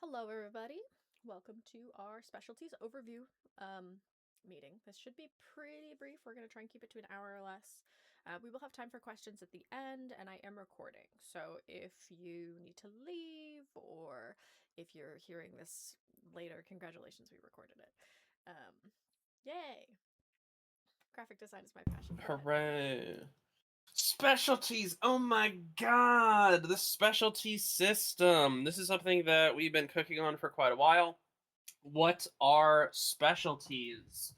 Hello, everybody. Welcome to our specialties overview meeting. This should be pretty brief. We're going to try and keep it to an hour or less. We will have time for questions at the end, and I am recording. So if you need to leave or if you're hearing this later, congratulations, we recorded it. Yay! Graphic design is my passion. Go ahead. Hooray. Specialties! Oh my god! The specialty system! This is something that we've been cooking on for quite a while. What are specialties?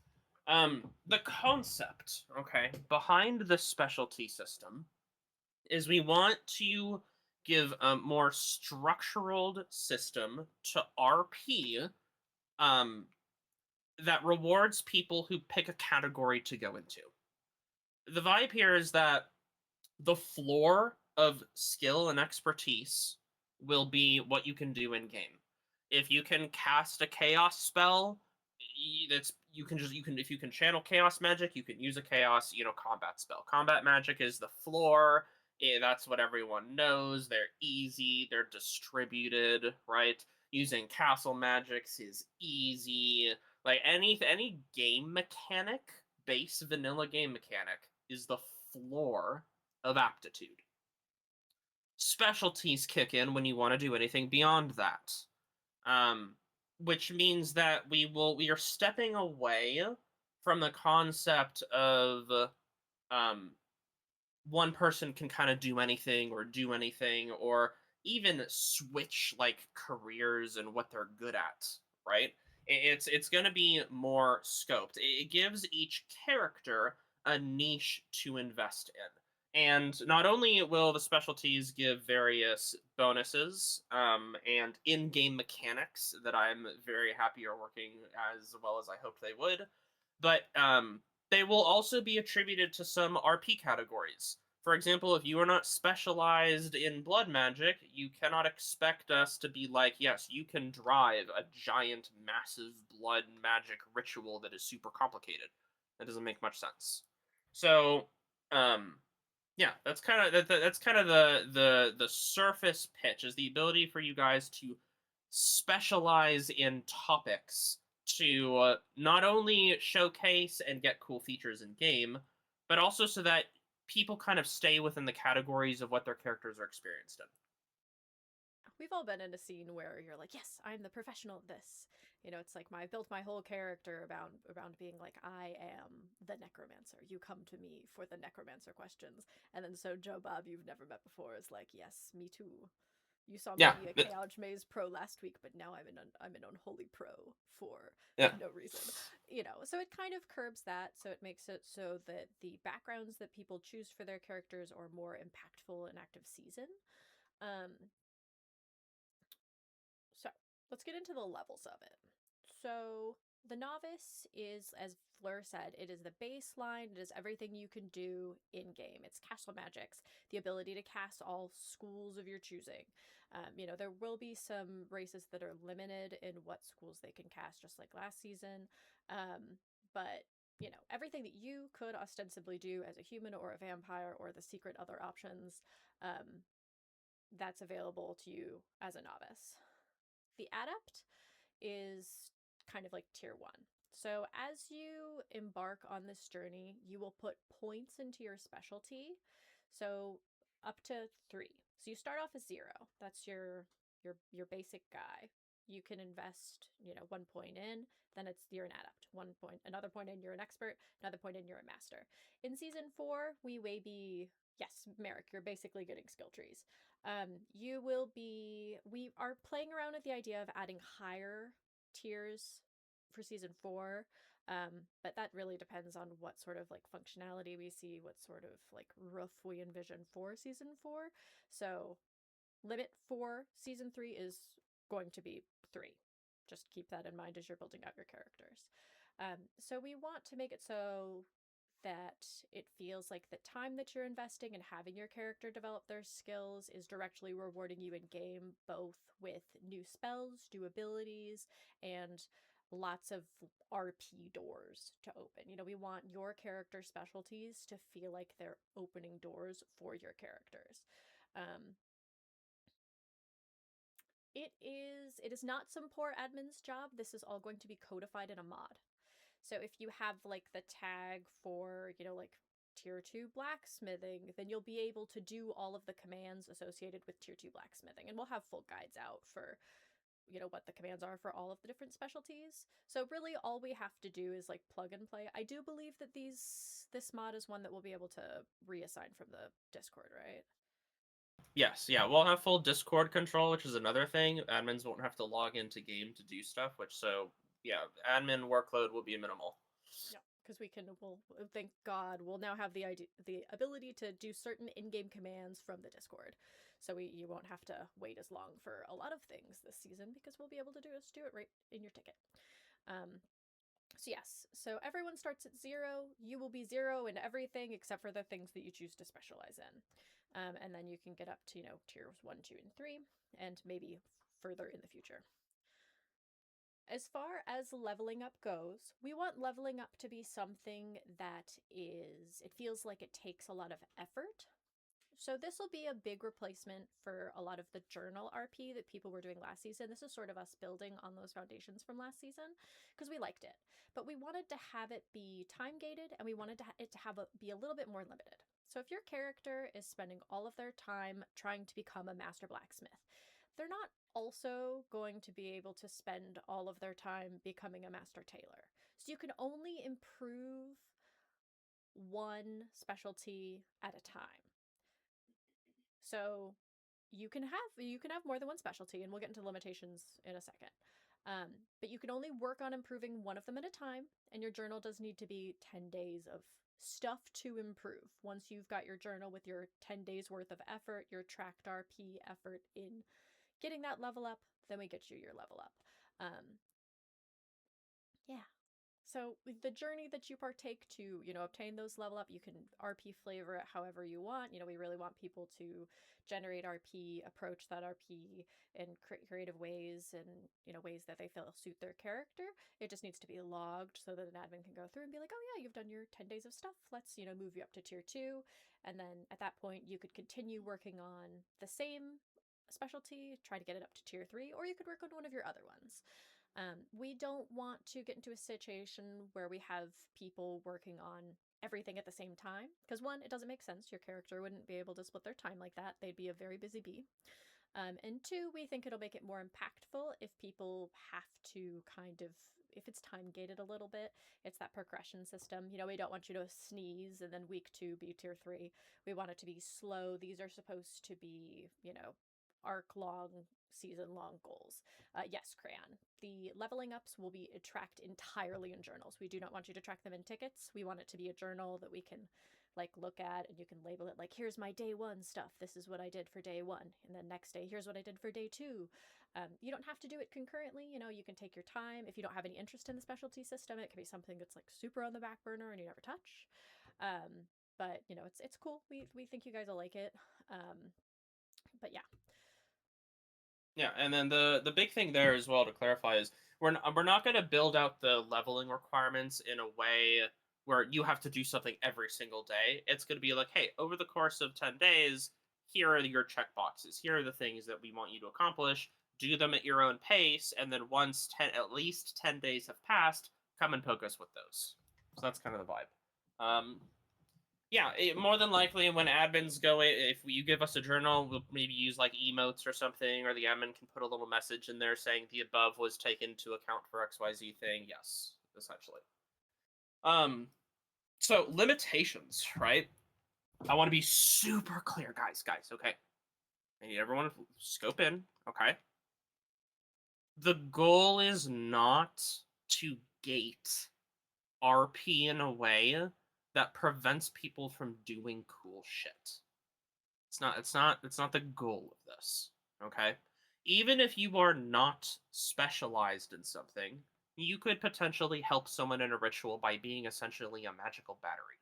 The concept, okay, behind the specialty system is we want to give a more structured system to RP um, that rewards people who pick a category to go into. The vibe here is that the floor of skill and expertise will be what you can do in game. If you can cast a chaos spell, that's you can if you can channel chaos magic, you can use a chaos combat spell. Combat magic is the floor. That's what everyone knows. They're easy. They're distributed, right? Using castle magics is easy. Like any game mechanic, base vanilla game mechanic is the floor of aptitude. Specialties kick in when you want to do anything beyond that, um, which means that we are stepping away from the concept of um, one person can kind of do anything or even switch like careers and what they're good at, right? It's going to be more scoped. It gives each character a niche to invest in. And not only will the specialties give various bonuses and in-game mechanics that I'm very happy are working as well as I hoped they would, but they will also be attributed to some RP categories. For example, if you are not specialized in blood magic, you cannot expect us to be like, yes, you can drive a giant, massive blood magic ritual that is super complicated. That doesn't make much sense. So, um, yeah, that's kind of that's kind of the surface pitch is the ability for you guys to specialize in topics to not only showcase and get cool features in game, but also so that people kind of stay within the categories of what their characters are experienced in. We've all been in a scene where you're like, yes, I'm the professional at this. It's like I built my whole character around being like, I am the necromancer. You come to me for the necromancer questions. And then so Joe Bob, you've never met before, is like, yes, me too. You saw me Yeah, be a Chaos Mage pro last week, but now I'm an Unholy pro for yeah, no reason. So it kind of curbs that, so it makes it so that the backgrounds that people choose for their characters are more impactful in active season. Um, so let's get into the levels of it. So the novice is, as Fleur said, it is the baseline. It is everything you can do in game. It's castle magics, the ability to cast all schools of your choosing. There will be some races that are limited in what schools they can cast, just like last season. But everything that you could ostensibly do as a human or a vampire or the secret other options, um, that's available to you as a novice. The adept is kind of like tier one. So as you embark on this journey, you will put points into your specialty. So up to 3. So you start off as 0. That's your basic guy. You can invest, 1 point in, then you're an adept. 1 point, another point in, you're an expert. Another point in, you're a master. In season 4, we may be, yes, Merrick, you're basically getting skill trees. We are playing around with the idea of adding higher tiers for season 4. But that really depends on what sort of like functionality we see, what sort of like roof we envision for season 4. So limit for season 3 is going to be 3. Just keep that in mind as you're building out your characters. So we want to make it so that it feels like the time that you're investing in having your character develop their skills is directly rewarding you in game, both with new spells, new abilities, and lots of RP doors to open. We want your character specialties to feel like they're opening doors for your characters. Um, It is not some poor admin's job. This is all going to be codified in a mod. So if you have like the tag for, like tier 2 blacksmithing, then you'll be able to do all of the commands associated with tier 2 blacksmithing. And we'll have full guides out for, what the commands are for all of the different specialties. So really all we have to do is like plug and play. I do believe that this mod is one that we'll be able to reassign from the Discord, right? Yes, yeah, we'll have full Discord control, which is another thing. Admins won't have to log into game to do stuff, yeah, admin workload will be minimal. Yeah, because we'll thank God we'll now have the ability to do certain in-game commands from the Discord, so you won't have to wait as long for a lot of things this season because we'll be able to do it right in your ticket. So yes, so everyone starts at 0. You will be 0 in everything except for the things that you choose to specialize in, and then you can get up to tiers 1, 2, and 3, and maybe further in the future. As far as leveling up goes, we want leveling up to be something that it feels like it takes a lot of effort. So this will be a big replacement for a lot of the journal RP that people were doing last season. This is sort of us building on those foundations from last season because we liked it. But we wanted to have it be time gated, and we wanted it to be a little bit more limited. So if your character is spending all of their time trying to become a master blacksmith, they're not also going to be able to spend all of their time becoming a master tailor. So you can only improve one specialty at a time. So you can have more than one specialty, and we'll get into limitations in a second. But you can only work on improving one of them at a time, and your journal does need to be 10 days of stuff to improve. Once you've got your journal with your 10 days worth of effort, your tracked RP effort in getting that level up, then we get you your level up. Yeah. So the journey that you partake to, obtain those level up, you can RP flavor it however you want. We really want people to generate RP, approach that RP in creative ways and, ways that they feel suit their character. It just needs to be logged so that an admin can go through and be like, oh yeah, you've done your 10 days of stuff. Let's, move you up to tier 2. And then at that point, you could continue working on the same specialty, try to get it up to tier 3, or you could work on one of your other ones. We don't want to get into a situation where we have people working on everything at the same time, because one, it doesn't make sense. Your character wouldn't be able to split their time like that. They'd be a very busy bee. And two, we think it'll make it more impactful if people have to if it's time gated a little bit. It's that progression system. We don't want you to sneeze and then week 2 be tier 3. We want it to be slow. These are supposed to be, arc long, season long goals. Yes, Crayon. The leveling ups will be tracked entirely in journals. We do not want you to track them in tickets. We want it to be a journal that we can look at, and you can label it here's my day 1 stuff. This is what I did for day 1. And then next day, here's what I did for day 2. You don't have to do it concurrently. You can take your time. If you don't have any interest in the specialty system, it can be something that's super on the back burner and you never touch. But it's cool. We think you guys will like it. But yeah. Yeah, and then the big thing there as well to clarify is we're not going to build out the leveling requirements in a way where you have to do something every single day. It's going to be like, hey, over the course of 10 days, here are your checkboxes. Here are the things that we want you to accomplish. Do them at your own pace, and then once at least 10 days have passed, come and poke us with those. So that's kind of the vibe. Yeah, more than likely when admins go, if you give us a journal, we'll maybe use emotes or something, or the admin can put a little message in there saying the above was taken into account for XYZ thing. Yes, essentially. So limitations, right? I want to be super clear, guys, okay? I need everyone to scope in, okay? The goal is not to gate RP in a way that prevents people from doing cool shit. It's not the goal of this, okay? Even if you are not specialized in something, you could potentially help someone in a ritual by being essentially a magical battery.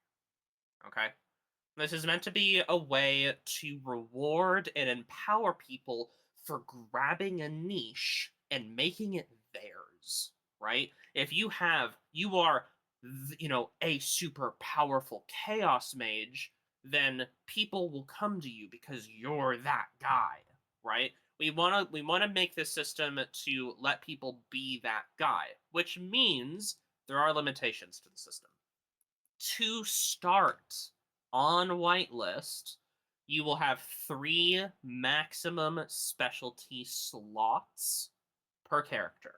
Okay? This is meant to be a way to reward and empower people for grabbing a niche and making it theirs, right? If you are a super powerful chaos mage, then people will come to you because you're that guy, right? We want to make this system to let people be that guy, which means there are limitations to the system. To start on Whitelist, you will have 3 maximum specialty slots per character.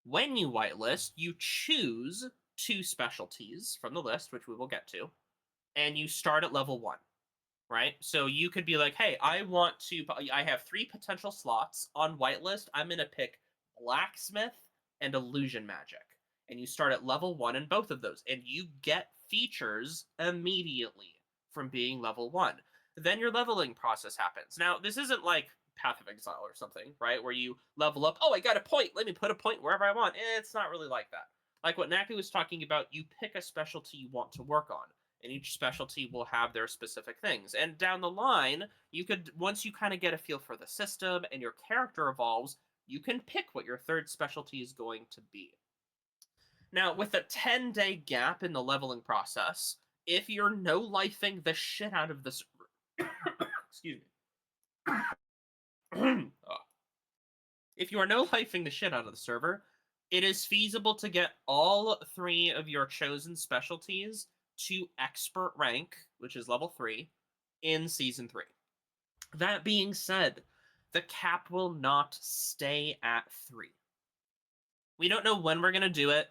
When you whitelist, you choose 2 specialties from the list, which we will get to, and you start at level 1, right? So you could be like, hey, I have 3 potential slots on whitelist. I'm going to pick Blacksmith and Illusion Magic. And you start at level 1 in both of those, and you get features immediately from being level 1. Then your leveling process happens. Now, this isn't like Path of Exile or something, right? Where you level up, oh, I got a point, let me put a point wherever I want. It's not really like that. Like what Naku was talking about, you pick a specialty you want to work on, and each specialty will have their specific things. And down the line, you could, once you kind of get a feel for the system and your character evolves, you can pick what your 3rd specialty is going to be. Now, with a 10-day gap in the leveling process, if you're no-lifing the shit out of this... Excuse me. If you are no-lifing the shit out of the server, it is feasible to get all 3 of your chosen specialties to expert rank, which is level 3, in Season 3. That being said, the cap will not stay at 3. We don't know when we're going to do it.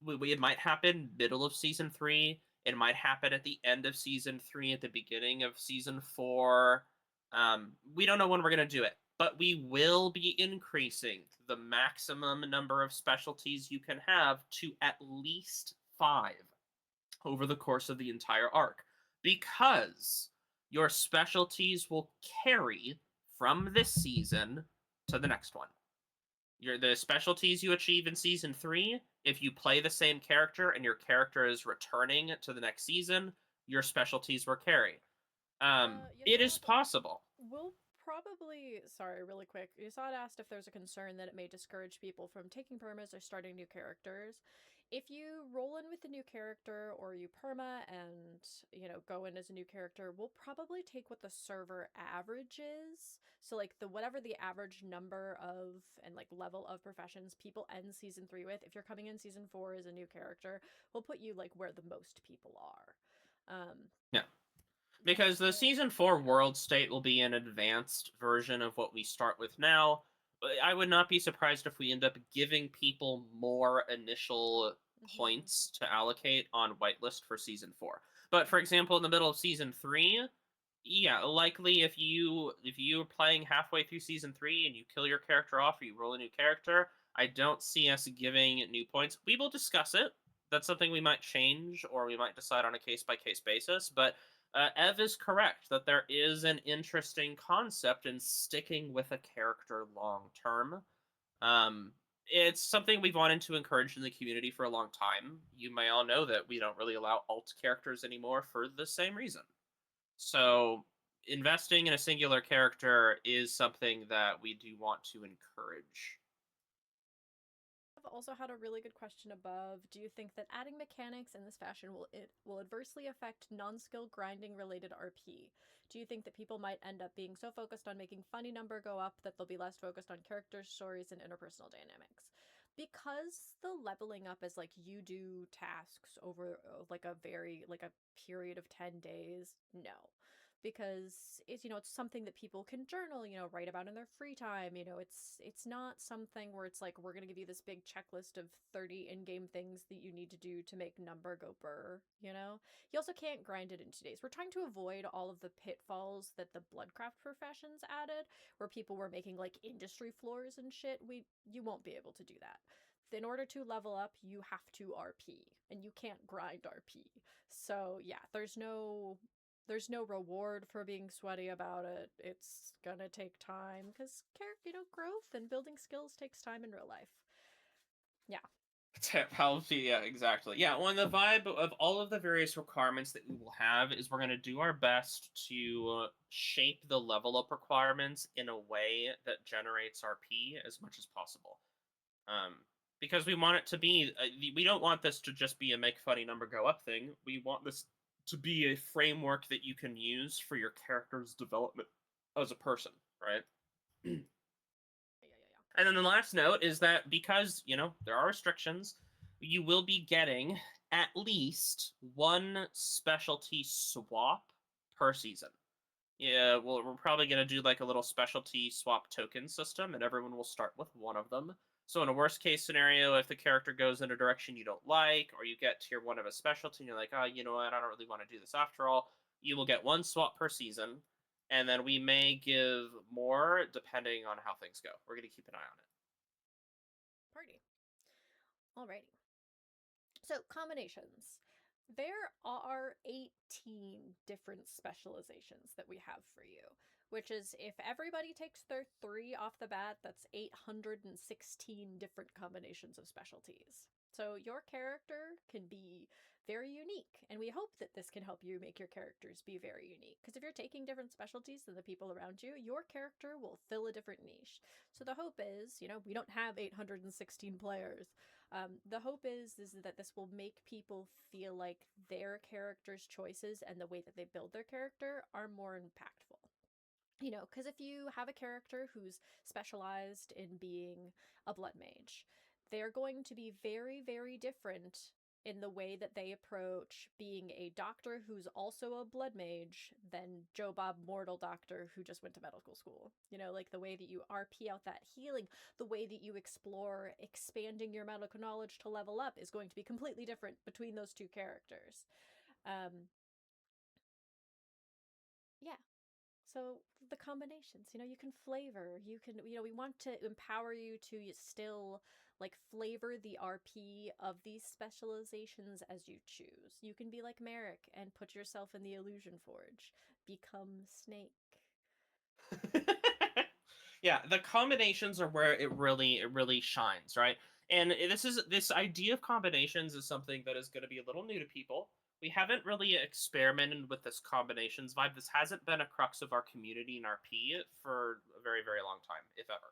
It might happen middle of Season 3. It might happen at the end of Season 3, at the beginning of Season 4. We don't know when we're going to do it, but we will be increasing the maximum number of specialties you can have to at least 5 over the course of the entire arc, because your specialties will carry from this season to the next one. The specialties you achieve in Season 3, if you play the same character and your character is returning to the next season, your specialties will carry. It is possible. We'll probably, sorry, really quick. Yasad asked if there's a concern that it may discourage people from taking permas or starting new characters. If you roll in with a new character or you perma and, go in as a new character, we'll probably take what the server averages. So, like, whatever the average number of and, like, level of professions people end Season 3 with, if you're coming in Season 4 as a new character, we'll put you, like, where the most people are. Yeah. Because the Season 4 world state will be an advanced version of what we start with now. I would not be surprised if we end up giving people more initial points to allocate on Whitelist for Season 4. But for example, in the middle of Season 3, yeah, likely if you're playing halfway through Season 3 and you kill your character off or you roll a new character, I don't see us giving new points. We will discuss it. That's something we might change, or we might decide on a case-by-case basis, but Ev is correct that there is an interesting concept in sticking with a character long term. It's something we've wanted to encourage in the community for a long time. You may all know that we don't really allow alt characters anymore for the same reason. So investing in a singular character is something that we do want to encourage. I've also had a really good question above. Do you think that adding mechanics in this fashion will adversely affect non-skill grinding related RP? Do you think that people might end up being so focused on making funny number go up that they'll be less focused on character stories and interpersonal dynamics? Because the leveling up is like you do tasks over like a period of 10 days, no, because it's something that people can journal, write about in their free time. It's not something where it's like we're going to give you this big checklist of 30 in-game things that you need to do to make number go burr. You also can't grind it in 2 days. We're trying to avoid all of the pitfalls that the bloodcraft professions added, where people were making like industry floors and shit. You won't be able to do that. In order to level up, you have to RP, and you can't grind RP. So yeah, there's no reward for being sweaty about it. It's gonna take time because growth and building skills takes time in real life. Yeah. Yeah, exactly. Yeah, well, the vibe of all of the various requirements that we will have is we're going to do our best to shape the level up requirements in a way that generates RP as much as possible. Because we want it to be, we don't want this to just be a make funny number go up thing. We want this to be a framework that you can use for your character's development as a person, right? Yeah. And then the last note is that because, there are restrictions, you will be getting at least one specialty swap per season. Yeah, well, we're probably going to do like a little specialty swap token system, and everyone will start with one of them. So, in a worst case scenario, if the character goes in a direction you don't like, or you get tier one of a specialty and you're like, oh, you know what, I don't really want to do this after all, you will get one swap per season, and then we may give more depending on how things go. We're going to keep an eye on it. Party. Alrighty. So, combinations. There are 18 different specializations that we have for you, which is if everybody takes their 3 off the bat, that's 816 different combinations of specialties. So, your character can be very unique, and we hope that this can help you make your characters be very unique. Because if you're taking different specialties than the people around you, your character will fill a different niche. So, the hope is, we don't have 816 players. The hope is that this will make people feel like their character's choices and the way that they build their character are more impactful. Because if you have a character who's specialized in being a blood mage, they're going to be very, very different in the way that they approach being a doctor who's also a blood mage than Joe Bob Mortal Doctor who just went to medical school. Like the way that you RP out that healing, the way that you explore expanding your medical knowledge to level up is going to be completely different between those two characters. Yeah, so the combinations, you can flavor, we want to empower you to still like flavor the RP of these specializations as you choose. You can be like Merrick and put yourself in the illusion forge, become Snake. Yeah, the combinations are where it really shines, right? And this idea of combinations is something that is going to be a little new to people. We haven't really experimented with this combinations vibe. This hasn't been a crux of our community in RP for a very, very long time, if ever.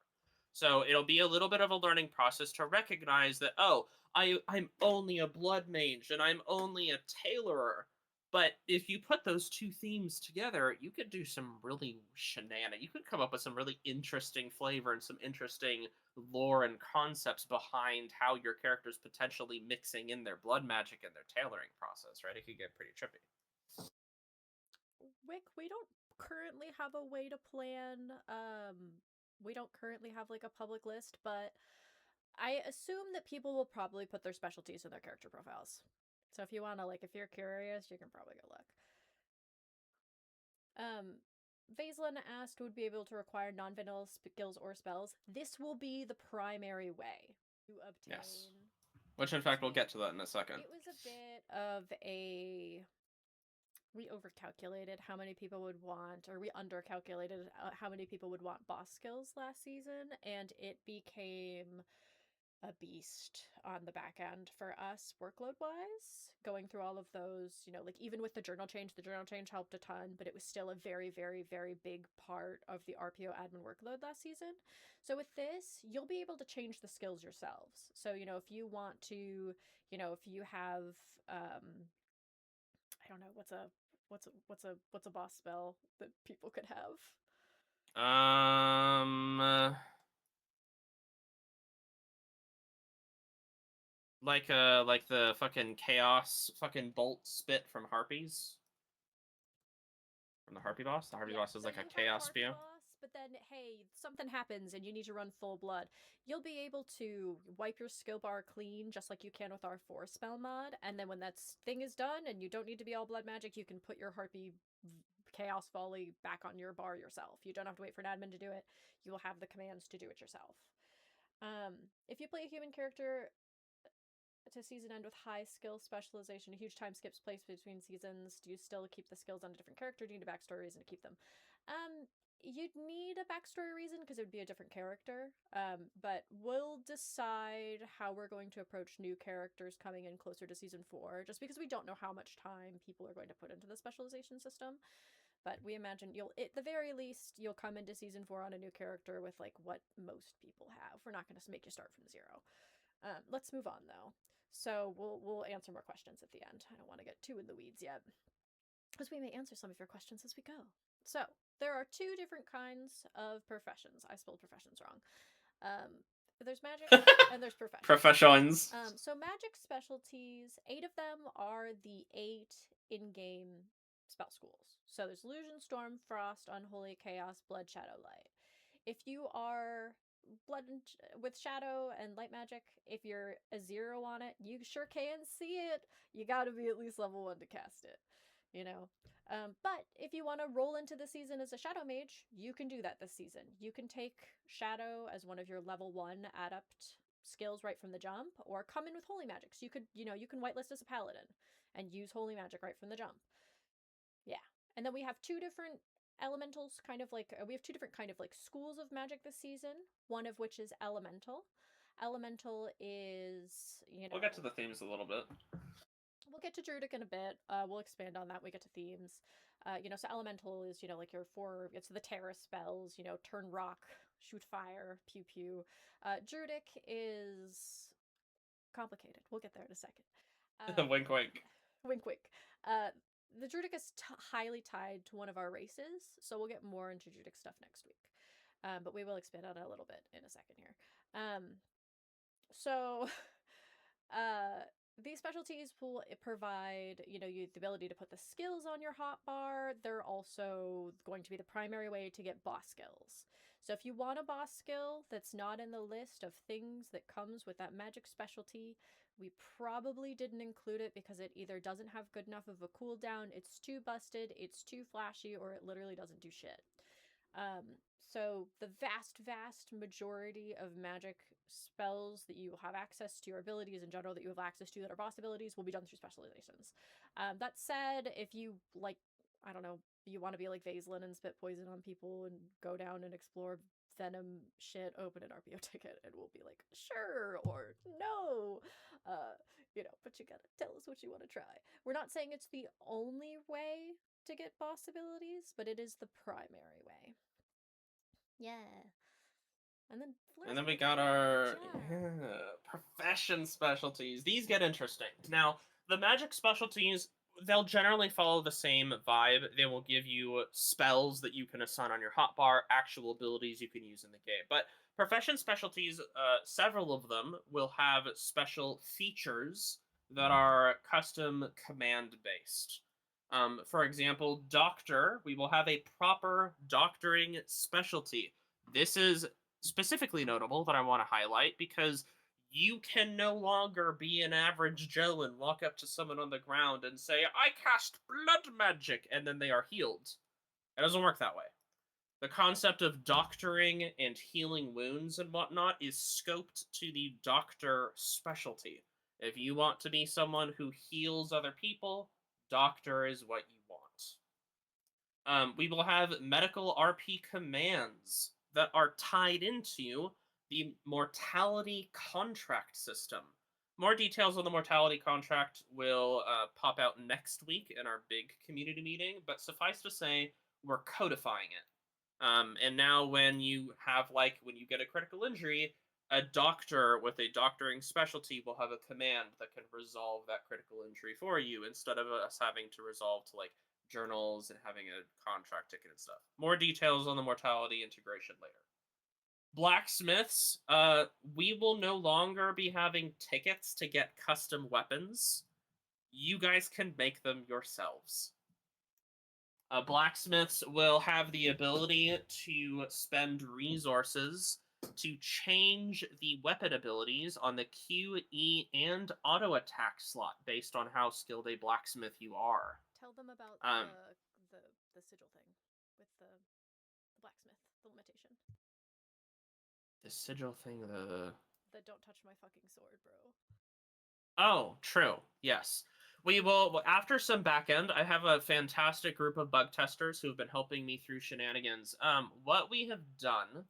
So it'll be a little bit of a learning process to recognize that, oh, I'm only a blood mage and I'm only a tailorer. But if you put those two themes together, you could do some really shenanigans. You could come up with some really interesting flavor and some interesting lore and concepts behind how your character's potentially mixing in their blood magic and their tailoring process, right? It could get pretty trippy. Wick, we don't currently have a way to plan. We don't currently have like a public list, but I assume that people will probably put their specialties in their character profiles. So if you want to, like, if you're curious, you can probably go look. Vaislin asked, would be able to require non-vanilla skills or spells. This will be the primary way to obtain. Yes. Which, in fact, we'll get to that in a second. It was a bit of a. We overcalculated how many people would want, or we undercalculated how many people would want boss skills last season, and it became a beast on the back end for us workload wise, going through all of those, like even with the journal change helped a ton, but it was still a very, very, very big part of the RPO admin workload last season. So with this, you'll be able to change the skills yourselves. So if you want to, if you have I don't know, what's a boss spell that people could have. Like the fucking chaos fucking bolt spit from Harpies. From the Harpy boss? The Harpy boss is so like a you have chaos Harpy spew. boss, but then hey, something happens and you need to run full blood. You'll be able to wipe your skill bar clean just like you can with our 4 spell mod, and then when that thing is done and you don't need to be all blood magic, you can put your Harpy chaos volley back on your bar yourself. You don't have to wait for an admin to do it. You will have the commands to do it yourself. If you play a human character to season end with high skill specialization, a huge time skips place between seasons, do you still keep the skills on a different character? Do you need a backstory reason to keep them? You'd need a backstory reason because it would be a different character. But we'll decide how we're going to approach new characters coming in closer to season 4, just because we don't know how much time people are going to put into the specialization system. But we imagine at the very least, you'll come into season 4 on a new character with like what most people have. We're not going to make you start from 0. Let's move on though. So we'll answer more questions at the end. I don't want to get too in the weeds yet, because we may answer some of your questions as we go. So there are two different kinds of professions. I spelled professions wrong. There's magic and there's professions. Professions. So magic specialties, 8 of them are the 8 in-game spell schools. So there's Illusion, Storm, Frost, Unholy, Chaos, Blood, Shadow, Light. If you are with Shadow and Light magic, if you're a 0 on it, you sure can see it. You gotta be at least level 1 to cast it, you know? But if you want to roll into the season as a Shadow Mage, you can do that this season. You can take Shadow as one of your level 1 adept skills right from the jump, or come in with Holy Magic. So you can whitelist as a Paladin and use Holy Magic right from the jump. Yeah. And then we have two different elementals, we have two different kind of like schools of magic this season, one of which is Elemental. Elemental is, We'll get to the themes a little bit. We'll get to Druidic in a bit. We'll expand on that when we get to themes. So Elemental is, like it's the Terra spells, turn rock, shoot fire, pew pew. Druidic is complicated. We'll get there in a second. Wink, wink. Wink, wink. The Druidic is highly tied to one of our races, so we'll get more into Druidic stuff next week. But we will expand on it a little bit in a second here. These specialties will provide, you the ability to put the skills on your hotbar. They're also going to be the primary way to get boss skills. So if you want a boss skill that's not in the list of things that comes with that magic specialty, we probably didn't include it because it either doesn't have good enough of a cooldown, it's too busted, it's too flashy, or it literally doesn't do shit. So the vast majority of magic spells that you have access to, or abilities in general that you have access to that are boss abilities, will be done through specializations. That said, if you you want to be like Vaseline and spit poison on people and go down and explore Venom shit, open an RPO ticket and we'll be like, sure, or no. But you gotta tell us what you want to try. We're not saying it's the only way to get boss abilities, but it is the primary way. Yeah. And then we got our profession specialties. These get interesting. Now, the magic specialties, they'll generally follow the same vibe. They will give you spells that you can assign on your hotbar, actual abilities you can use in the game. But profession specialties, several of them will have special features that are custom command based. For example, doctor, we will have a proper doctoring specialty. This is specifically notable that I want to highlight because you can no longer be an average Joe and walk up to someone on the ground and say, I cast blood magic, and then they are healed. It doesn't work that way. The concept of doctoring and healing wounds and whatnot is scoped to the doctor specialty. If you want to be someone who heals other people, doctor is what you want. We will have medical RP commands that are tied into the Mortality contract system. More details on the Mortality contract will pop out next week in our big community meeting, but suffice to say, we're codifying it. And now when you get a critical injury, a doctor with a doctoring specialty will have a command that can resolve that critical injury for you instead of us having to resolve to journals and having a contract ticket and stuff. More details on the Mortality integration later. Blacksmiths, we will no longer be having tickets to get custom weapons. You guys can make them yourselves. Blacksmiths will have the ability to spend resources to change the weapon abilities on the Q, E, and auto attack slot based on how skilled a blacksmith you are. Tell them about the sigil thing with the blacksmith, the limitation. The sigil thing, the don't touch my fucking sword, bro. Oh, true. Yes. We will, after some backend, I have a fantastic group of bug testers who have been helping me through shenanigans. What we have done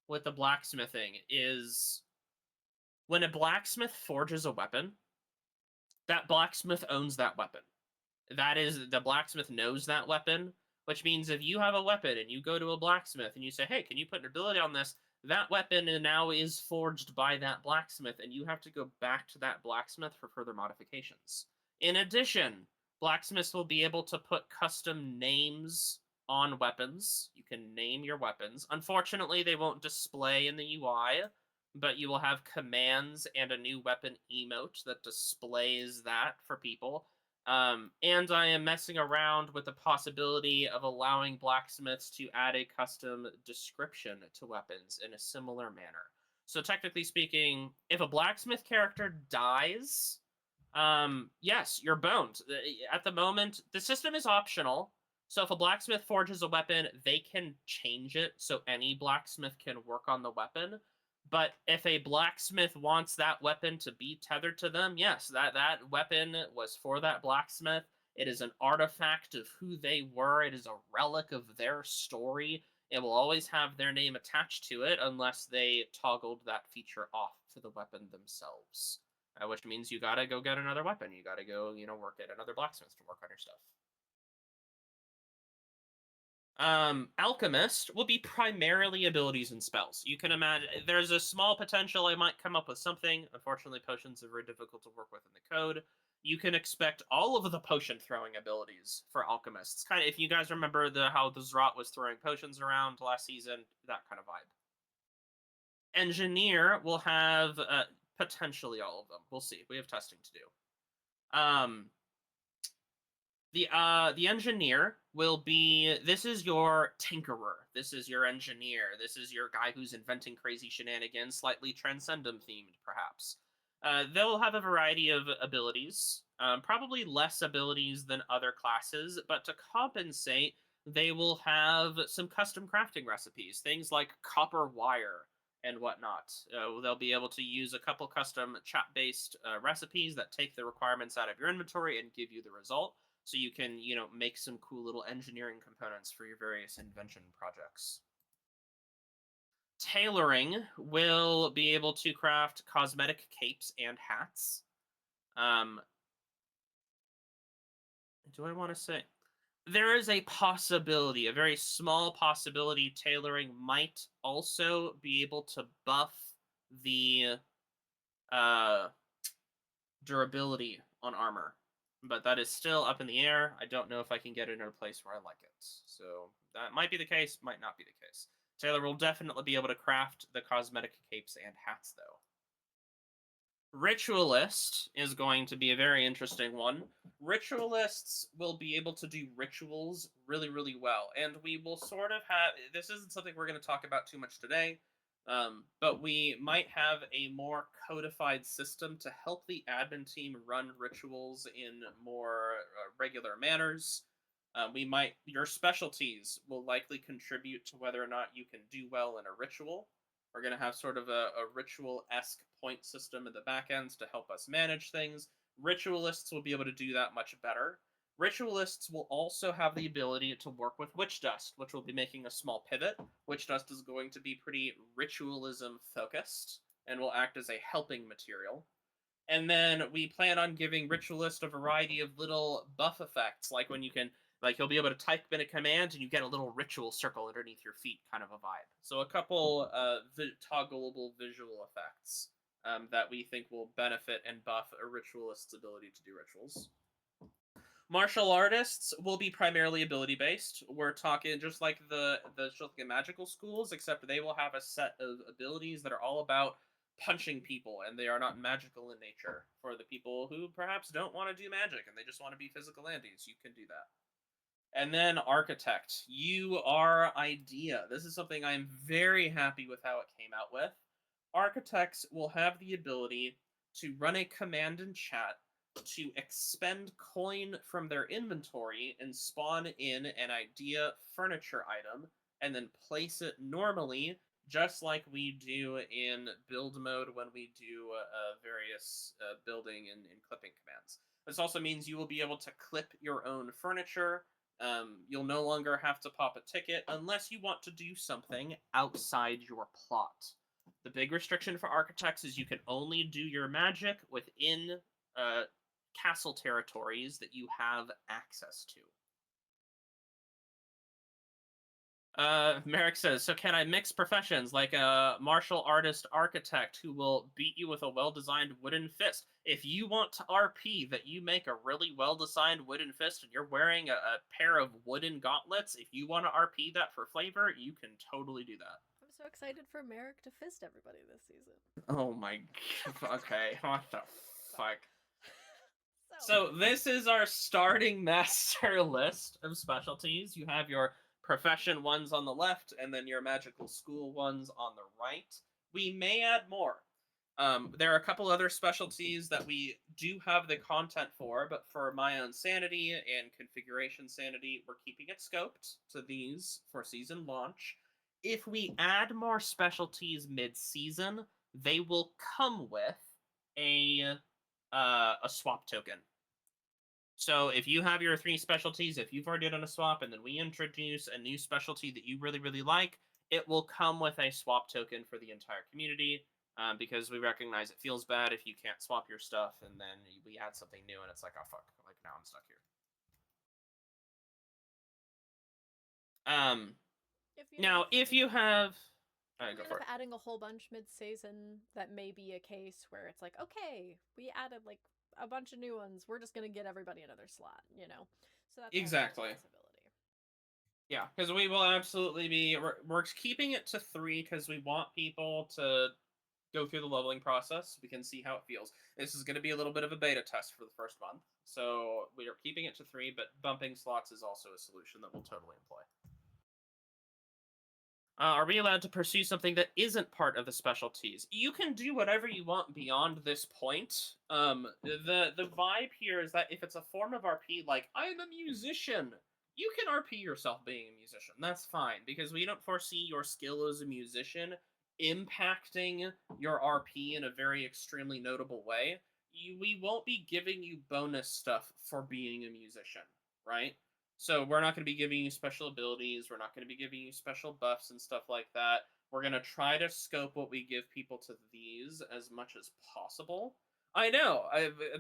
with the blacksmithing is when a blacksmith forges a weapon, that blacksmith owns that weapon. That is, the blacksmith knows that weapon, which means if you have a weapon and you go to a blacksmith and you say, hey, can you put an ability on this? That weapon now is forged by that blacksmith, and you have to go back to that blacksmith for further modifications. In addition, blacksmiths will be able to put custom names on weapons. You can name your weapons. Unfortunately, they won't display in the UI, but you will have commands and a new weapon emote that displays that for people. And I am messing around with the possibility of allowing blacksmiths to add a custom description to weapons in a similar manner. So technically speaking, if a blacksmith character dies, yes, you're boned. At the moment, the system is optional. So if a blacksmith forges a weapon, they can change it so any blacksmith can work on the weapon. But if a blacksmith wants that weapon to be tethered to them, yes, that weapon was for that blacksmith. It is an artifact of who they were. It is a relic of their story. It will always have their name attached to it unless they toggled that feature off for the weapon themselves. Which means you gotta go get another weapon. You gotta go, work at another blacksmith to work on your stuff. Alchemist will be primarily abilities and spells. You can imagine there's a small potential I might come up with something. Unfortunately, potions are very difficult to work with in the code. You can expect all of the potion throwing abilities for alchemists. Kind of, if you guys remember how the Zrot was throwing potions around last season, that kind of vibe. Engineer will have potentially all of them. We'll see. We have testing to do. The engineer will be, this is your tinkerer, this is your engineer, this is your guy who's inventing crazy shenanigans, slightly transcendent themed perhaps. They'll have a variety of abilities, probably less abilities than other classes, but to compensate, they will have some custom crafting recipes, things like copper wire and whatnot. They'll be able to use a couple custom chat-based recipes that take the requirements out of your inventory and give you the result. So you can, make some cool little engineering components for your various invention projects. Tailoring will be able to craft cosmetic capes and hats. Do I want to say? There is a possibility, a very small possibility, tailoring might also be able to buff the durability on armor. But that is still up in the air. I don't know if I can get it in a place where I like it. So that might be the case, might not be the case. Taylor will definitely be able to craft the cosmetic capes and hats, though. Ritualist is going to be a very interesting one. Ritualists will be able to do rituals really, really well. And we will sort of have, this isn't something we're going to talk about too much today, but we might have a more codified system to help the admin team run rituals in more regular manners. Your specialties will likely contribute to whether or not you can do well in a ritual. We're going to have sort of a ritual-esque point system in the back ends to help us manage things. Ritualists will be able to do that much better. Ritualists will also have the ability to work with Witch Dust, which will be making a small pivot. Witch Dust is going to be pretty ritualism focused and will act as a helping material. And then we plan on giving Ritualist a variety of little buff effects, like when you can, you'll be able to type in a command and you get a little ritual circle underneath your feet, kind of a vibe. So a couple toggleable visual effects that we think will benefit and buff a Ritualist's ability to do rituals. Martial artists will be primarily ability based. We're talking just like the magical schools, except they will have a set of abilities that are all about punching people, and they are not magical in nature. For the people who perhaps don't want to do magic and they just want to be physical andies, you can do that. And then architect, you are idea. This is something I'm very happy with how it came out with. Architects will have the ability to run a command in chat to expend coin from their inventory and spawn in an idea furniture item and then place it normally, just like we do in build mode when we do various building and clipping commands. This also means you will be able to clip your own furniture. You'll no longer have to pop a ticket unless you want to do something outside your plot. The big restriction for architects is you can only do your magic within castle territories that you have access to. Merrick says, so can I mix professions like a martial artist architect who will beat you with a well-designed wooden fist? If you want to RP that you make a really well-designed wooden fist and you're wearing a pair of wooden gauntlets, if you want to RP that for flavor, you can totally do that. I'm so excited for Merrick to fist everybody this season. Oh my god. Okay, what the fuck? So So this is our starting master list of specialties. You have your profession ones on the left, and then your magical school ones on the right. We may add more. There are a couple other specialties that we do have the content for, but for my own sanity and configuration sanity, we're keeping it scoped to these for season launch. If we add more specialties mid-season, they will come with a swap token. So if you have your 3 specialties, if you've already done a swap and then we introduce a new specialty that you really, really like, it will come with a swap token for the entire community, because we recognize it feels bad if you can't swap your stuff and then we add something new and it's like, oh fuck, like now I'm stuck here. If you have... go for it. Adding a whole bunch mid-season, that may be a case where it's like, okay, we added like a bunch of new ones. We're just gonna get everybody another slot, you know. So that's exactly. Yeah, because we will absolutely be. We're keeping it to 3 because we want people to go through the leveling process. We can see how it feels. This is going to be a little bit of a beta test for the first month, so we are keeping it to 3. But bumping slots is also a solution that we'll totally employ. Are we allowed to pursue something that isn't part of the specialties? You can do whatever you want beyond this point. The vibe here is that if it's a form of RP, like, I'm a musician, you can RP yourself being a musician. That's fine, because we don't foresee your skill as a musician impacting your RP in a very extremely notable way. We won't be giving you bonus stuff for being a musician, right? So we're not going to be giving you special abilities. We're not going to be giving you special buffs and stuff like that. We're going to try to scope what we give people to these as much as possible. I know,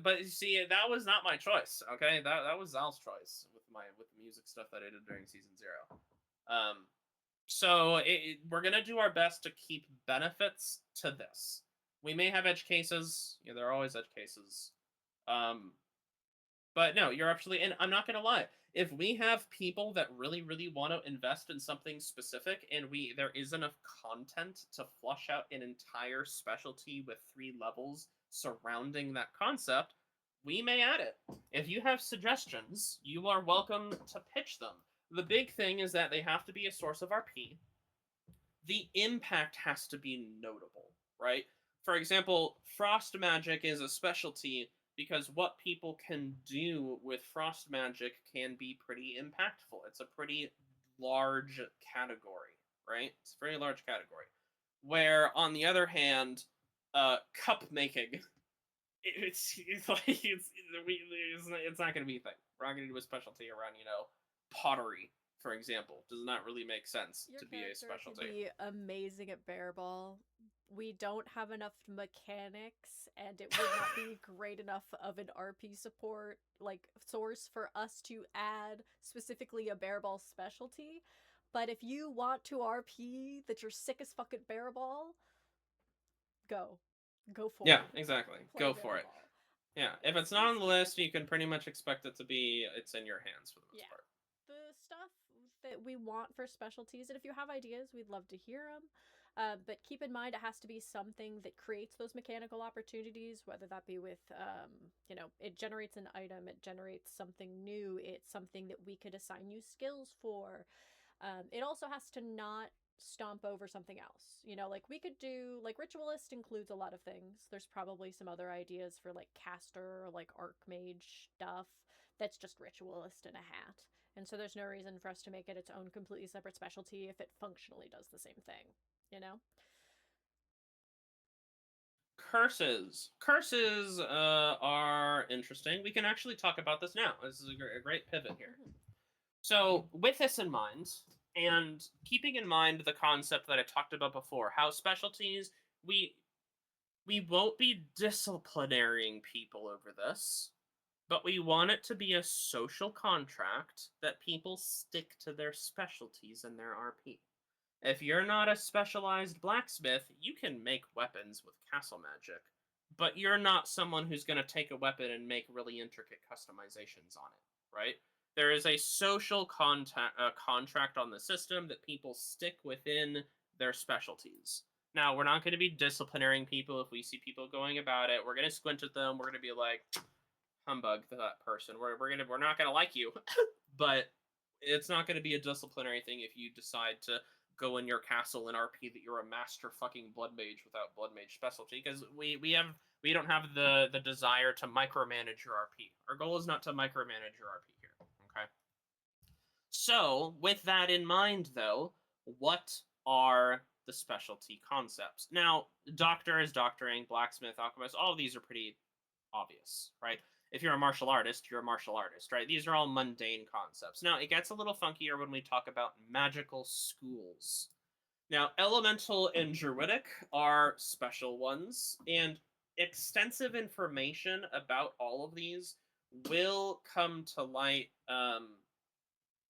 but you see, that was not my choice. Okay, that was Zal's choice with the music stuff that I did during season 0. So we're gonna do our best to keep benefits to this. We may have edge cases. Yeah, there are always edge cases. But no, you're absolutely. And I'm not gonna lie. If we have people that really, really want to invest in something specific, and there is enough content to flush out an entire specialty with 3 levels surrounding that concept, we may add it. If you have suggestions, you are welcome to pitch them. The big thing is that they have to be a source of RP. The impact has to be notable, right? For example, frost magic is a specialty because what people can do with frost magic can be pretty impactful. It's a pretty large category, right? It's a very large category. Where, on the other hand, cup making, it's not going to be a thing. We're not going to do a specialty around, pottery, for example. Does not really make sense to be a specialty. Could be amazing at bear ball. We don't have enough mechanics, and it would not be great enough of an RP support source for us to add specifically a bear ball specialty. But if you want to RP that you're sick as fuck at bear ball, go for it. Yeah, exactly. Go for it. Yeah, if it's not on the list, you can pretty much expect it to be. It's in your hands for the most part. The stuff that we want for specialties, and if you have ideas, we'd love to hear them. But keep in mind, it has to be something that creates those mechanical opportunities, whether that be with, it generates an item, it generates something new, it's something that we could assign you skills for. It also has to not stomp over something else. We could do, Ritualist includes a lot of things. There's probably some other ideas for, Caster or, Archmage stuff that's just Ritualist in a hat. And so there's no reason for us to make it its own completely separate specialty if it functionally does the same thing, Curses. Curses are interesting. We can actually talk about this now. This is a great pivot here. So, with this in mind, and keeping in mind the concept that I talked about before, how specialties, we won't be disciplinarying people over this. but we want it to be a social contract that people stick to their specialties in their RP. If you're not a specialized blacksmith, you can make weapons with castle magic, but you're not someone who's going to take a weapon and make really intricate customizations on it, right? There is a social contract on the system that people stick within their specialties. Now, we're not going to be disciplinating people if we see people going about it. We're going to squint at them. We're going to be like, humbug to that person. We're not going to like you, but it's not going to be a disciplinary thing if you decide to go in your castle and RP that you're a master fucking blood mage without blood mage specialty, because we don't have the desire to micromanage your RP. Our goal is not to micromanage your RP here. Okay. So with that in mind, though, what are the specialty concepts? Now, doctor is doctoring, blacksmith, alchemist. All of these are pretty obvious, right? If you're a martial artist, you're a martial artist, right? These are all mundane concepts. Now, it gets a little funkier when we talk about magical schools. Now, elemental and druidic are special ones, and extensive information about all of these will come to light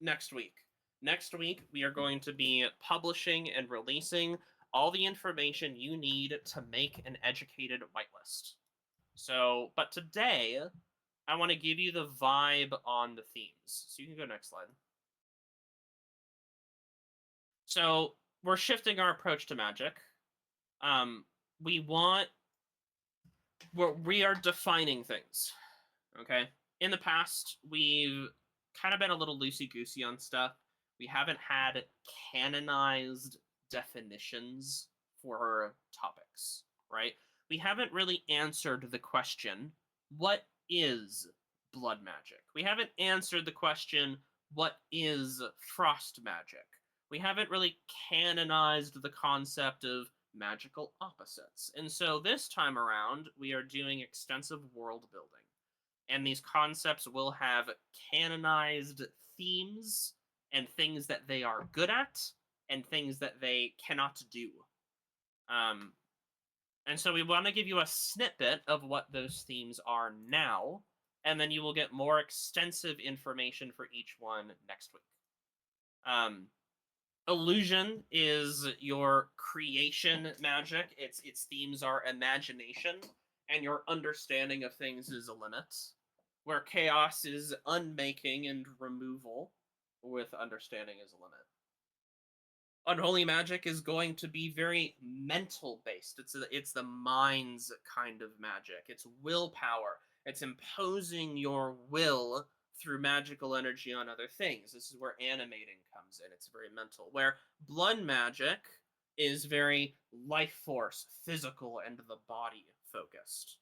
next week. Next week, we are going to be publishing and releasing all the information you need to make an educated whitelist. So, but today, I want to give you the vibe on the themes. So you can go next slide. So we're shifting our approach to magic. We are defining things. Okay. In the past, we've kind of been a little loosey goosey on stuff. We haven't had canonized definitions for topics, right? We haven't really answered the question, what is blood magic? We haven't answered the question, what is frost magic? We haven't really canonized the concept of magical opposites. And so this time around, we are doing extensive world building. And these concepts will have canonized themes and things that they are good at and things that they cannot do. And so we want to give you a snippet of what those themes are now, and then you will get more extensive information for each one next week. Illusion is your creation magic. Its themes are imagination, and your understanding of things is a limit. Where chaos is unmaking and removal, with understanding is a limit. Unholy magic is going to be very mental based. It's the mind's kind of magic. It's willpower. It's imposing your will through magical energy on other things. This is where animating comes in. It's very mental. Where blood magic is very life force, physical, and the body focused.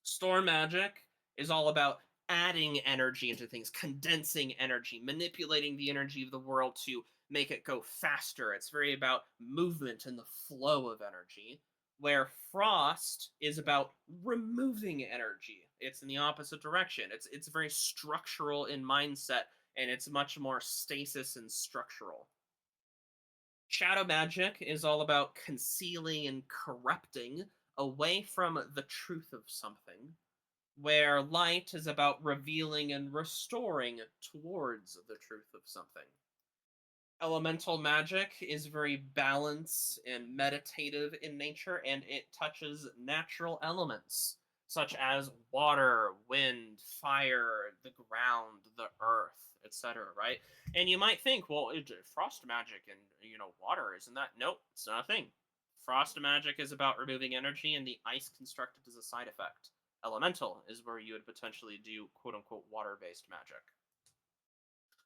Storm magic is all about adding energy into things, condensing energy, manipulating the energy of the world to make it go faster. It's very about movement and the flow of energy, where frost is about removing energy. It's in the opposite direction. It's very structural in mindset, and it's much more stasis and structural. Shadow magic is all about concealing and corrupting away from the truth of something, where light is about revealing and restoring towards the truth of something. Elemental magic is very balanced and meditative in nature, and it touches natural elements such as water, wind, fire, the ground, the earth, etc. Right? And you might think, well, frost magic and water, isn't that? Nope, it's not a thing. Frost magic is about removing energy, and the ice constructed as a side effect. Elemental is where you would potentially do quote-unquote water-based magic.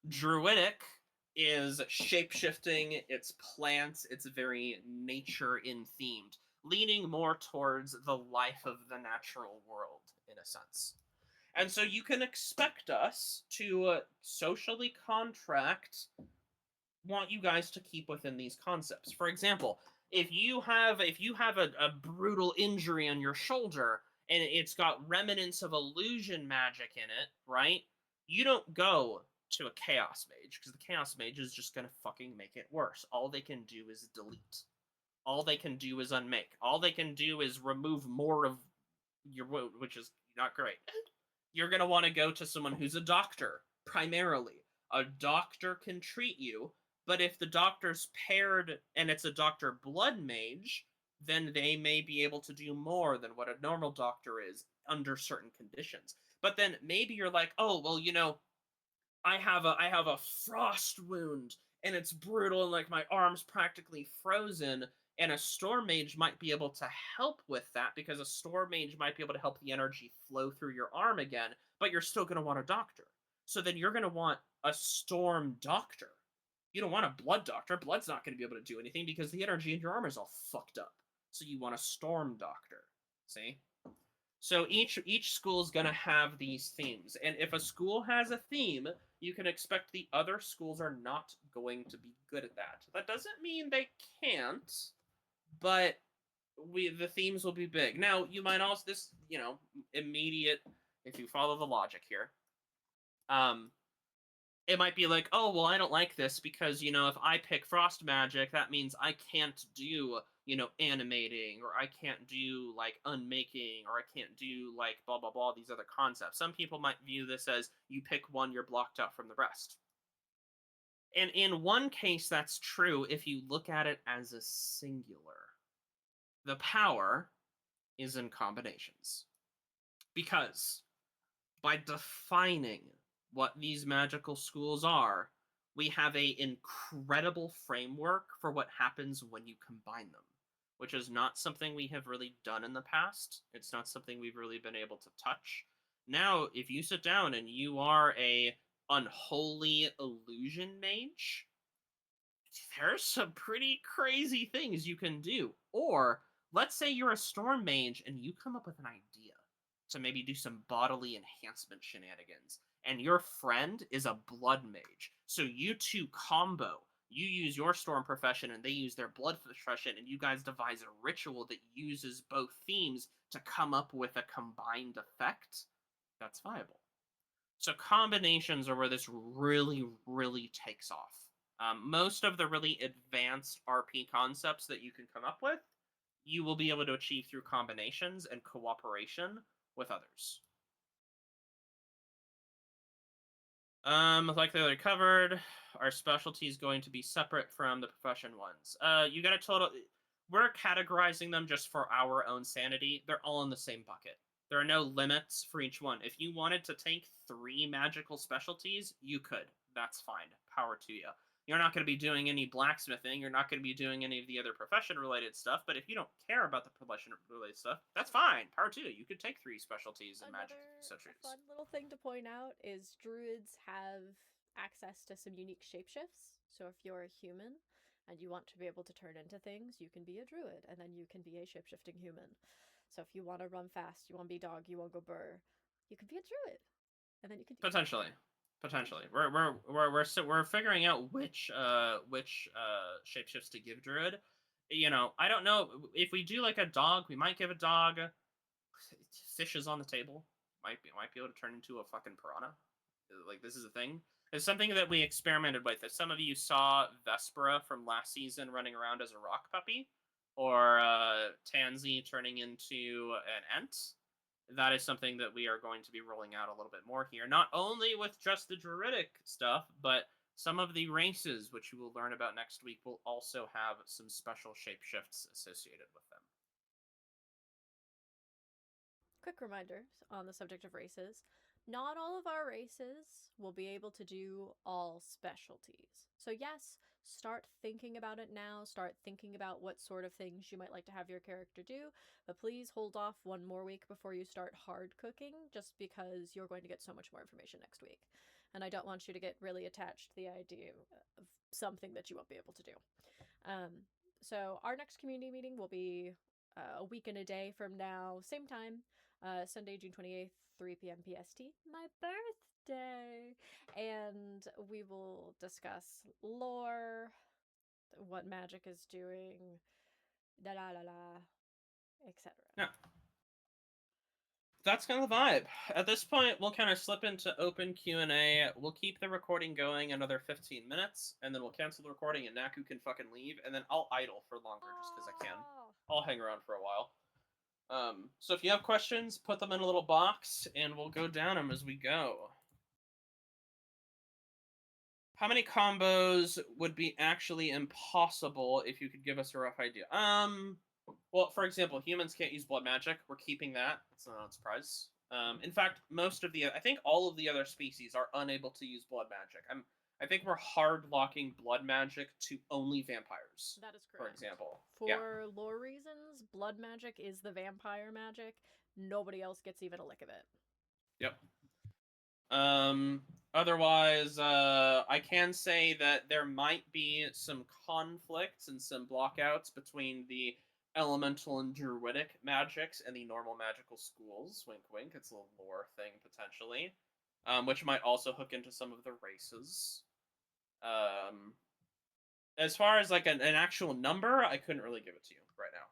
Druidic is shape-shifting, it's plants, it's very nature in themed, leaning more towards the life of the natural world in a sense. And so you can expect us to socially contract want you guys to keep within these concepts. For example, if you have a brutal injury on your shoulder and it's got remnants of illusion magic in it, right? You don't go to a Chaos Mage, because the Chaos Mage is just going to fucking make it worse. All they can do is delete. All they can do is unmake. All they can do is remove more of your wound, which is not great. You're going to want to go to someone who's a doctor, primarily. A doctor can treat you, but if the doctor's paired and it's a doctor blood mage, then they may be able to do more than what a normal doctor is under certain conditions. But then maybe you're like, oh, well, I have a frost wound and it's brutal and like my arm's practically frozen, and a storm mage might be able to help with that because a storm mage might be able to help the energy flow through your arm again, but you're still going to want a doctor. So then you're going to want a storm doctor. You don't want a blood doctor. Blood's not going to be able to do anything because the energy in your arm is all fucked up. So you want a storm doctor. See? So each school is going to have these themes, and if a school has a theme, you can expect the other schools are not going to be good at that. That doesn't mean they can't, but the themes will be big. Now, you might also immediate, if you follow the logic here, um it might be like, oh, well, I don't like this because, if I pick frost magic, that means I can't do, animating, or I can't do, like, unmaking, or I can't do, like, blah, blah, blah, these other concepts. Some people might view this as you pick one, you're blocked out from the rest. And in one case, that's true if you look at it as a singular. The power is in combinations. Because by defining what these magical schools are, we have a incredible framework for what happens when you combine them, which is not something we have really done in the past. It's not something we've really been able to touch. Now, if you sit down and you are a unholy illusion mage, there's some pretty crazy things you can do. Or let's say you're a storm mage and you come up with an idea to maybe do some bodily enhancement shenanigans, and your friend is a blood mage. So you two combo. You use your storm profession and they use their blood profession, and you guys devise a ritual that uses both themes to come up with a combined effect. That's viable. So combinations are where this really, really takes off. Most of the really advanced RP concepts that you can come up with, you will be able to achieve through combinations and cooperation with others. Like they already covered, our specialty is going to be separate from the profession ones. You got a total. We're categorizing them just for our own sanity. They're all in the same bucket. There are no limits for each one. If you wanted to take 3 magical specialties, you could. That's fine. Power to you. You're not going to be doing any blacksmithing. You're not going to be doing any of the other profession-related stuff. But if you don't care about the profession-related stuff, that's fine. Power to you. You could take 3 specialties in magic specialties. Fun little thing to point out is druids have access to some unique shapeshifts. So if you're a human and you want to be able to turn into things, you can be a druid, and then you can be a shapeshifting human. So if you want to run fast, you want to be dog, you want to go burr, you can be a druid, and then you can potentially. We're figuring out which shapeshifts to give druid. I don't know if we do like a dog. We might give a dog. Fish is on the table. Might be able to turn into a fucking piranha. Like, this is a thing. It's something that we experimented with. If some of you saw Vespera from last season running around as a rock puppy, or Tansy turning into an ent, that is something that we are going to be rolling out a little bit more here. Not only with just the Druidic stuff, but some of the races, which you will learn about next week, will also have some special shapeshifts associated with them. Quick reminder on the subject of races. Not all of our races will be able to do all specialties. So yes, start thinking about it now. Start thinking about what sort of things you might like to have your character do. But please hold off one more week before you start hard cooking, just because you're going to get so much more information next week. And I don't want you to get really attached to the idea of something that you won't be able to do. So our next community meeting will be a week and a day from now, same time, Sunday, June 28th, 3 p.m. PST, my birthday. And we will discuss lore, what magic is doing, etc. Yeah. That's kind of the vibe. At this point, we'll kind of slip into open Q&A. We'll keep the recording going another 15 minutes, and then we'll cancel the recording, and Naku can fucking leave, and then I'll idle for longer just because I can. I'll hang around for a while. So if you have questions, put them in a little box, and we'll go down them as we go. How many combos would be actually impossible if you could give us a rough idea? Well, for example, humans can't use blood magic. We're keeping that. It's not a surprise. In fact, I think all of the other species are unable to use blood magic. I think we're hard locking blood magic to only vampires. That is correct. For example. For lore reasons, blood magic is the vampire magic. Nobody else gets even a lick of it. Yep. Otherwise, I can say that there might be some conflicts and some blockouts between the elemental and druidic magics and the normal magical schools. Wink, wink. It's a lore thing potentially, which might also hook into some of the races. As far as like an actual number, I couldn't really give it to you right now,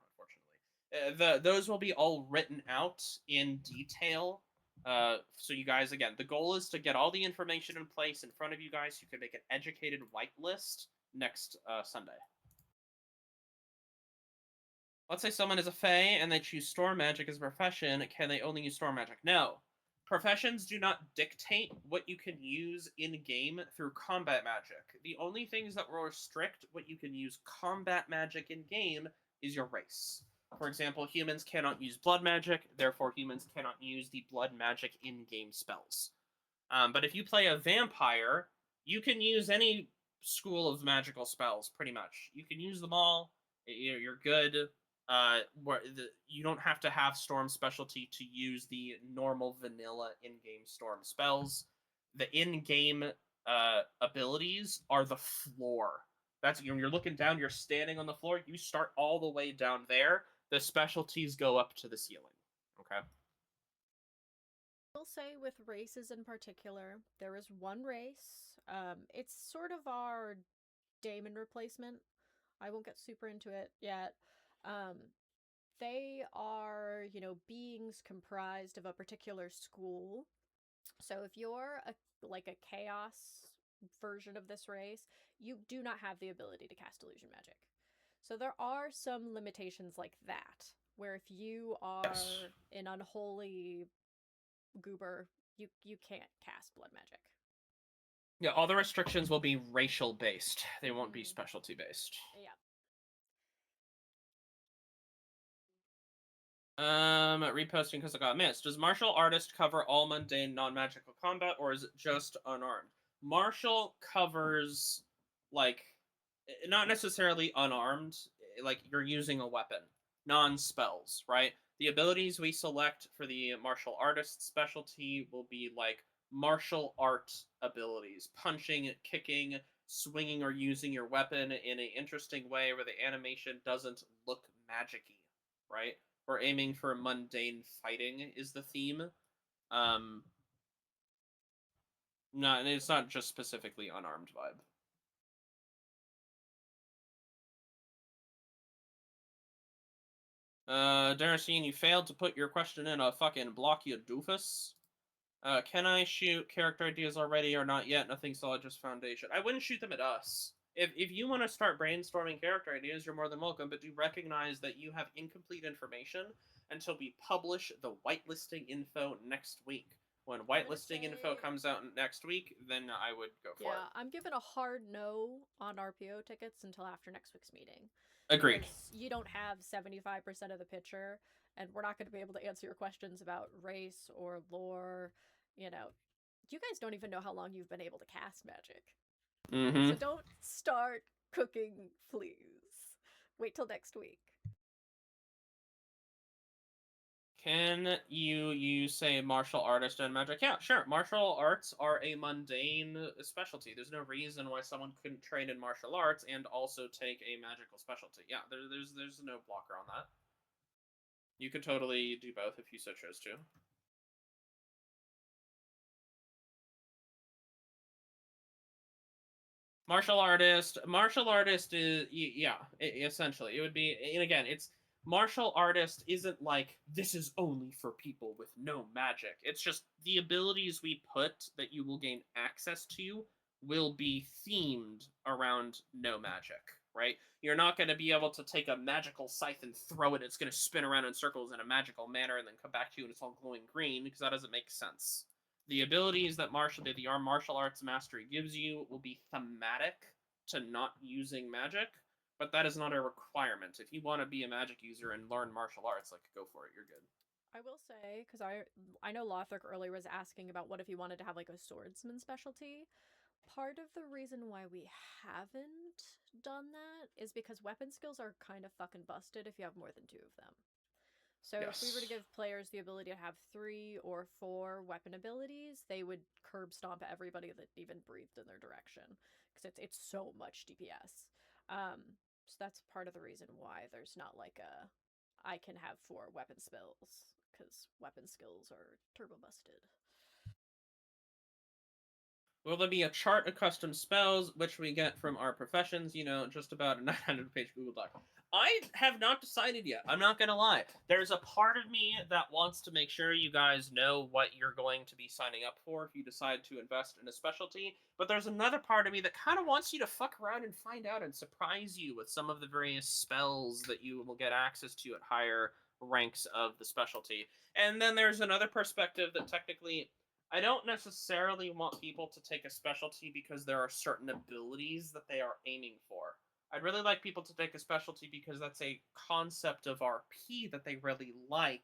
unfortunately. Those will be all written out in detail. So you guys, again, the goal is to get all the information in place in front of you guys so you can make an educated whitelist next Sunday. Let's say someone is a fae and they choose storm magic as a profession. Can they only use storm magic? No. Professions do not dictate what you can use in-game through combat magic. The only things that will restrict what you can use combat magic in-game is your race. For example, humans cannot use blood magic, therefore humans cannot use the blood magic in-game spells. But if you play a vampire, you can use any school of magical spells, pretty much. You can use them all. You're good. You don't have to have storm specialty to use the normal vanilla in-game storm spells. The in-game abilities are the floor. That's when you're looking down, you're standing on the floor. You start all the way down there. The specialties go up to the ceiling. Okay. I will say with races in particular, there is one race. It's sort of our daemon replacement. I won't get super into it yet. They are, beings comprised of a particular school. So if you're like a chaos version of this race, you do not have the ability to cast illusion magic. So there are some limitations like that, where if you are an unholy goober, you can't cast blood magic. Yeah, all the restrictions will be racial based. They won't be specialty based. Yeah. Reposting because I got missed. Does martial artist cover all mundane non-magical combat, or is it just unarmed? Martial covers, like, not necessarily unarmed, like you're using a weapon, non-spells, right? The abilities we select for the martial artist specialty will be like martial art abilities, punching, kicking, swinging, or using your weapon in an interesting way where the animation doesn't look magic-y, right? We're aiming for mundane fighting is the theme. No, it's not just specifically unarmed vibe. Daracene, you failed to put your question in a fucking block, you doofus. Can I shoot character ideas already or not yet? Nothing solid, just foundation. I wouldn't shoot them at us. If you want to start brainstorming character ideas, you're more than welcome, but do recognize that you have incomplete information until we publish the whitelisting info next week. When whitelisting info comes out next week, then I would go for it. Yeah, I'm giving a hard no on RPO tickets until after next week's meeting. Agreed. You don't have 75% of the picture, and we're not going to be able to answer your questions about race or lore. You guys don't even know how long you've been able to cast magic. So don't start cooking, please. Wait till next week. Can you say martial artist and magic? Yeah, sure. Martial arts are a mundane specialty. There's no reason why someone couldn't train in martial arts and also take a magical specialty. Yeah, there's no blocker on that. You could totally do both if you so chose to. Martial artist is, yeah, essentially it would be, and again, it's martial artist isn't like this is only for people with no magic. It's just the abilities we put that you will gain access to will be themed around no magic. right? You're not going to be able to take a magical scythe and throw it. It's going to spin around in circles in a magical manner and then come back to you and it's all glowing green, because that doesn't make sense. The abilities that the martial arts mastery gives you will be thematic to not using magic, but that is not a requirement. If you want to be a magic user and learn martial arts, like, go for it. You're good. I will say, because I know Lothric earlier was asking about what if he wanted to have like a swordsman specialty. Part of the reason why we haven't done that is because weapon skills are kind of fucking busted if you have more than 2 of them. So if we were to Yes. give players the ability to have 3 or 4 weapon abilities, they would curb stomp everybody that even breathed in their direction, because it's so much DPS. So that's part of the reason why there's not like a I can have 4 weapon spells, because weapon skills are turbo busted. Will there be a chart of custom spells, which we get from our professions? Just about a 900-page Google Doc. I have not decided yet. I'm not going to lie. There's a part of me that wants to make sure you guys know what you're going to be signing up for if you decide to invest in a specialty. But there's another part of me that kind of wants you to fuck around and find out and surprise you with some of the various spells that you will get access to at higher ranks of the specialty. And then there's another perspective that technically I don't necessarily want people to take a specialty because there are certain abilities that they are aiming for. I'd really like people to take a specialty because that's a concept of RP that they really like,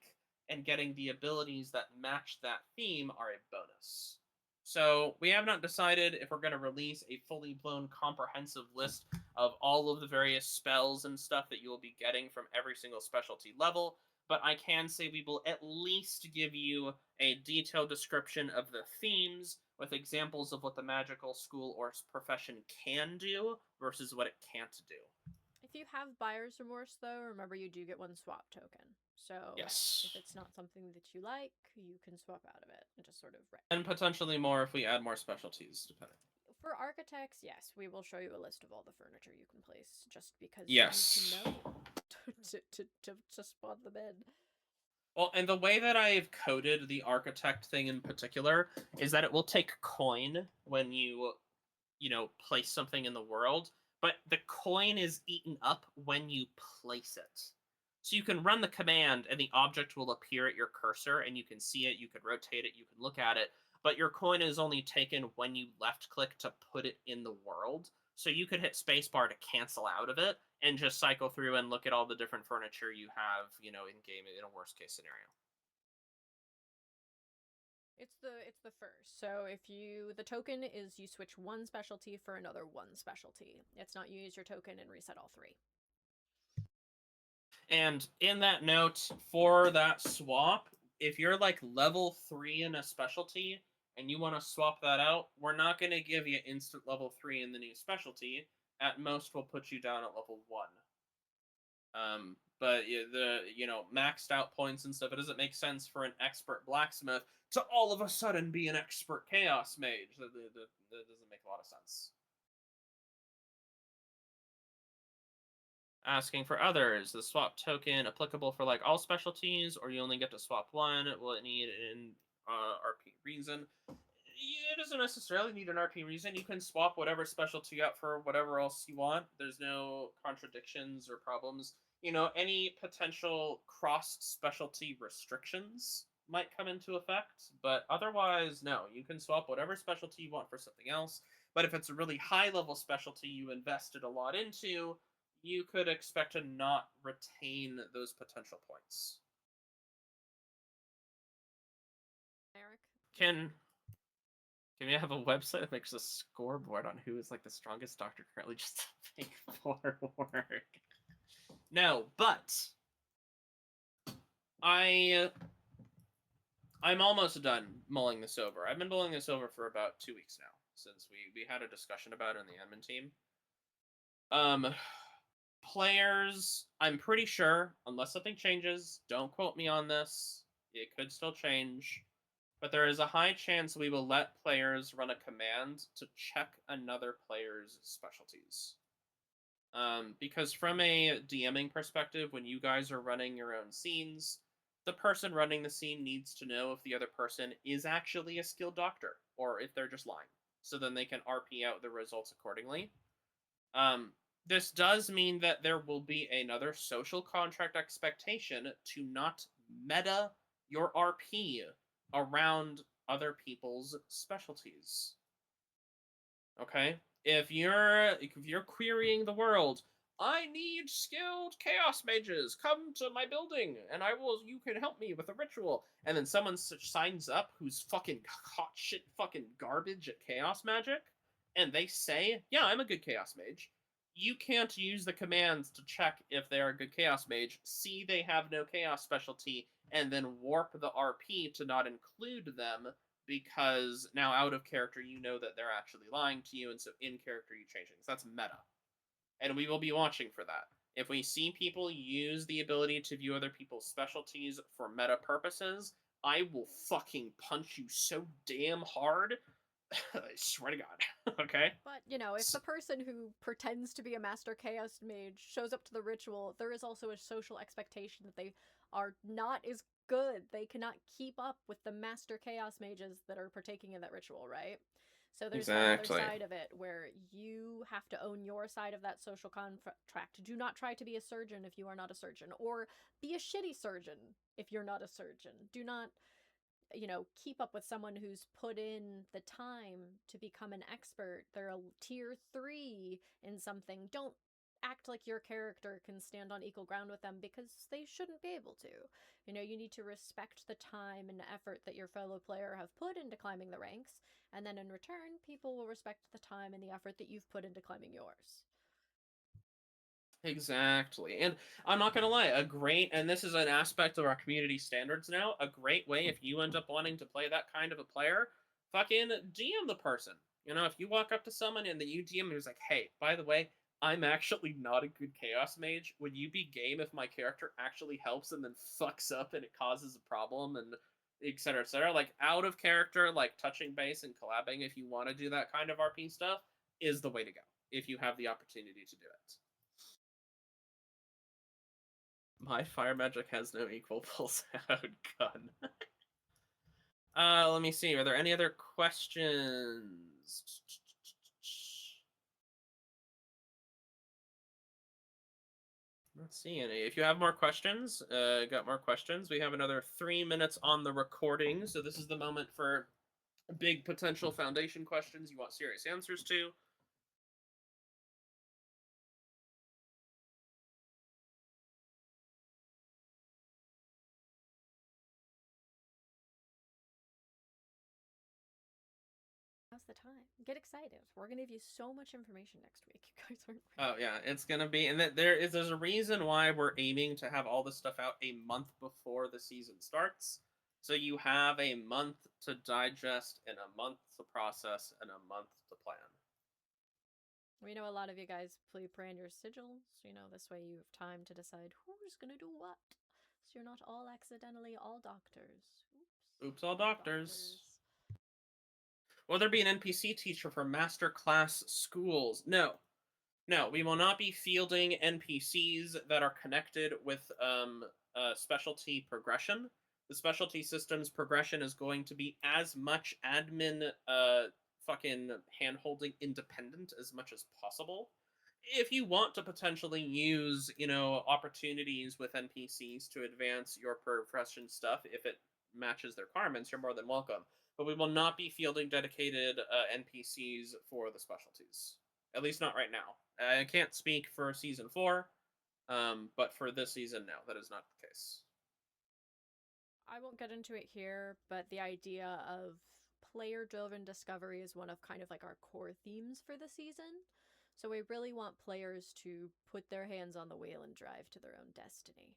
and getting the abilities that match that theme are a bonus. So, we have not decided if we're going to release a fully blown comprehensive list of all of the various spells and stuff that you will be getting from every single specialty level, but I can say we will at least give you a detailed description of the themes with examples of what the magical school or profession can do versus what it can't do. If you have buyer's remorse, though, remember you do get 1 swap token. So if Yes. it's not something that you like, you can swap out of it and just sort of. And potentially more if we add more specialties, depending. For architects, yes, we will show you a list of all the furniture you can place, just because you need to Yes. know to spawn them in. Well, and the way that I've coded the architect thing in particular is that it will take coin when you place something in the world, but the coin is eaten up when you place it. So you can run the command and the object will appear at your cursor and you can see it, you can rotate it, you can look at it, but your coin is only taken when you left click to put it in the world. So you could hit spacebar to cancel out of it and just cycle through and look at all the different furniture you have, in game in a worst case scenario. It's the first. So if the token is you switch 1 specialty for another 1 specialty. It's not you use your token and reset all 3. And in that note, for that swap, if you're like level 3 in a specialty and you want to swap that out, we're not going to give you instant level 3 in the new specialty. At most, we'll put you down at level 1. But the maxed out points and stuff, it doesn't make sense for an expert blacksmith to all of a sudden be an expert chaos mage. That doesn't make a lot of sense. Asking for others, the swap token applicable for like all specialties, or you only get to swap 1? Will it need an RP reason? It doesn't necessarily need an RP reason. You can swap whatever specialty out for whatever else you want. There's no contradictions or problems. Any potential cross specialty restrictions might come into effect, but otherwise, no. You can swap whatever specialty you want for something else. But if it's a really high level specialty you invested a lot into, you could expect to not retain those potential points. Eric? Can we have a website that makes a scoreboard on who is like the strongest doctor currently just to make for work? No, but I'm almost done mulling this over. I've been mulling this over for about 2 weeks now, since we had a discussion about it in the admin team. Players, I'm pretty sure, unless something changes, don't quote me on this, it could still change, but there is a high chance we will let players run a command to check another player's specialties. Because from a DMing perspective, when you guys are running your own scenes, the person running the scene needs to know if the other person is actually a skilled doctor, or if they're just lying. So then they can RP out the results accordingly. This does mean that there will be another social contract expectation to not meta your RP around other people's specialties. Okay? If you're querying the world, I need skilled chaos mages. Come to my building and you can help me with a ritual. And then someone signs up who's fucking hot shit fucking garbage at chaos magic and they say, "Yeah, I'm a good chaos mage." You can't use the commands to check if they are a good chaos mage, see they have no chaos specialty, and then warp the RP to not include them because now out of character you know that they're actually lying to you, and so in character you change things. That's meta, and we will be watching for that. If we see people use the ability to view other people's specialties for meta purposes, I will fucking punch you so damn hard. I swear to God. Okay. But, if the person who pretends to be a Master Chaos Mage shows up to the ritual, there is also a social expectation that they are not as good. They cannot keep up with the Master Chaos Mages that are partaking in that ritual, right? So there's that other Exactly. side of it where you have to own your side of that social contract. Do not try to be a surgeon if you are not a surgeon, or be a shitty surgeon if you're not a surgeon. Do not keep up with someone who's put in the time to become an expert. They're a tier 3 in something. Don't act like your character can stand on equal ground with them because they shouldn't be able to. You need to respect the time and effort that your fellow player have put into climbing the ranks, and then in return, people will respect the time and the effort that you've put into climbing yours. Exactly. And I'm not gonna lie, and this is an aspect of our community standards now, a great way if you end up wanting to play that kind of a player, fucking DM the person. If you walk up to someone and then you DM who's like, "Hey, by the way, I'm actually not a good chaos mage. Would you be game if my character actually helps and then fucks up and it causes a problem and et cetera, et cetera?" Like out of character, like touching base and collabing if you want to do that kind of RP stuff is the way to go if you have the opportunity to do it. My fire magic has no equal pulse out gun. Let me see. Are there any other questions? Not seeing any. If you have more questions, got more questions. We have another 3 minutes on the recording, so this is the moment for big potential foundation questions you want serious answers to. Now's the time. Get excited. We're going to give you so much information next week. You guys aren't Oh ready. yeah, it's gonna be, and there's a reason why we're aiming to have all this stuff out a month before the season starts. So you have a month to digest and a month to process and a month to plan. We know a lot of you guys play on your sigils. This way you have time to decide who's going to do what. So you're not all accidentally all doctors. Oops. Oops, all All doctors. doctors. Will there be an NPC teacher for master class schools? No. No, we will not be fielding NPCs that are connected with specialty progression. The specialty systems progression is going to be as much admin fucking handholding independent as much as possible. If you want to potentially use, opportunities with NPCs to advance your profession stuff, if it matches the requirements, you're more than welcome. But we will not be fielding dedicated NPCs for the specialties. At least not right now. I can't speak for season 4, but for this season, no, that is not the case. I won't get into it here, but the idea of player driven discovery is one of kind of like our core themes for the season. So we really want players to put their hands on the wheel and drive to their own destiny.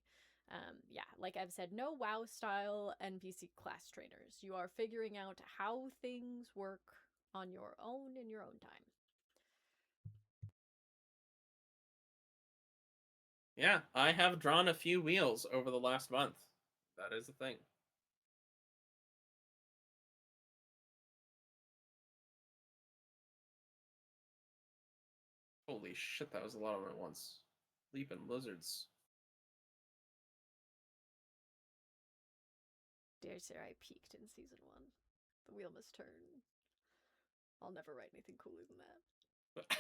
Yeah, like I've said, no WoW style NPC class trainers. You are figuring out how things work on your own in your own time. Yeah, I have drawn a few wheels over the last month. That is the thing. Holy shit, that was a lot of them at once. Leaping lizards. Dare say I peaked in season 1. The wheel must turn. I'll never write anything cooler than that.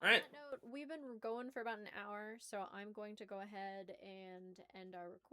All right. On that note, we've been going for about an hour, so I'm going to go ahead and end our recording.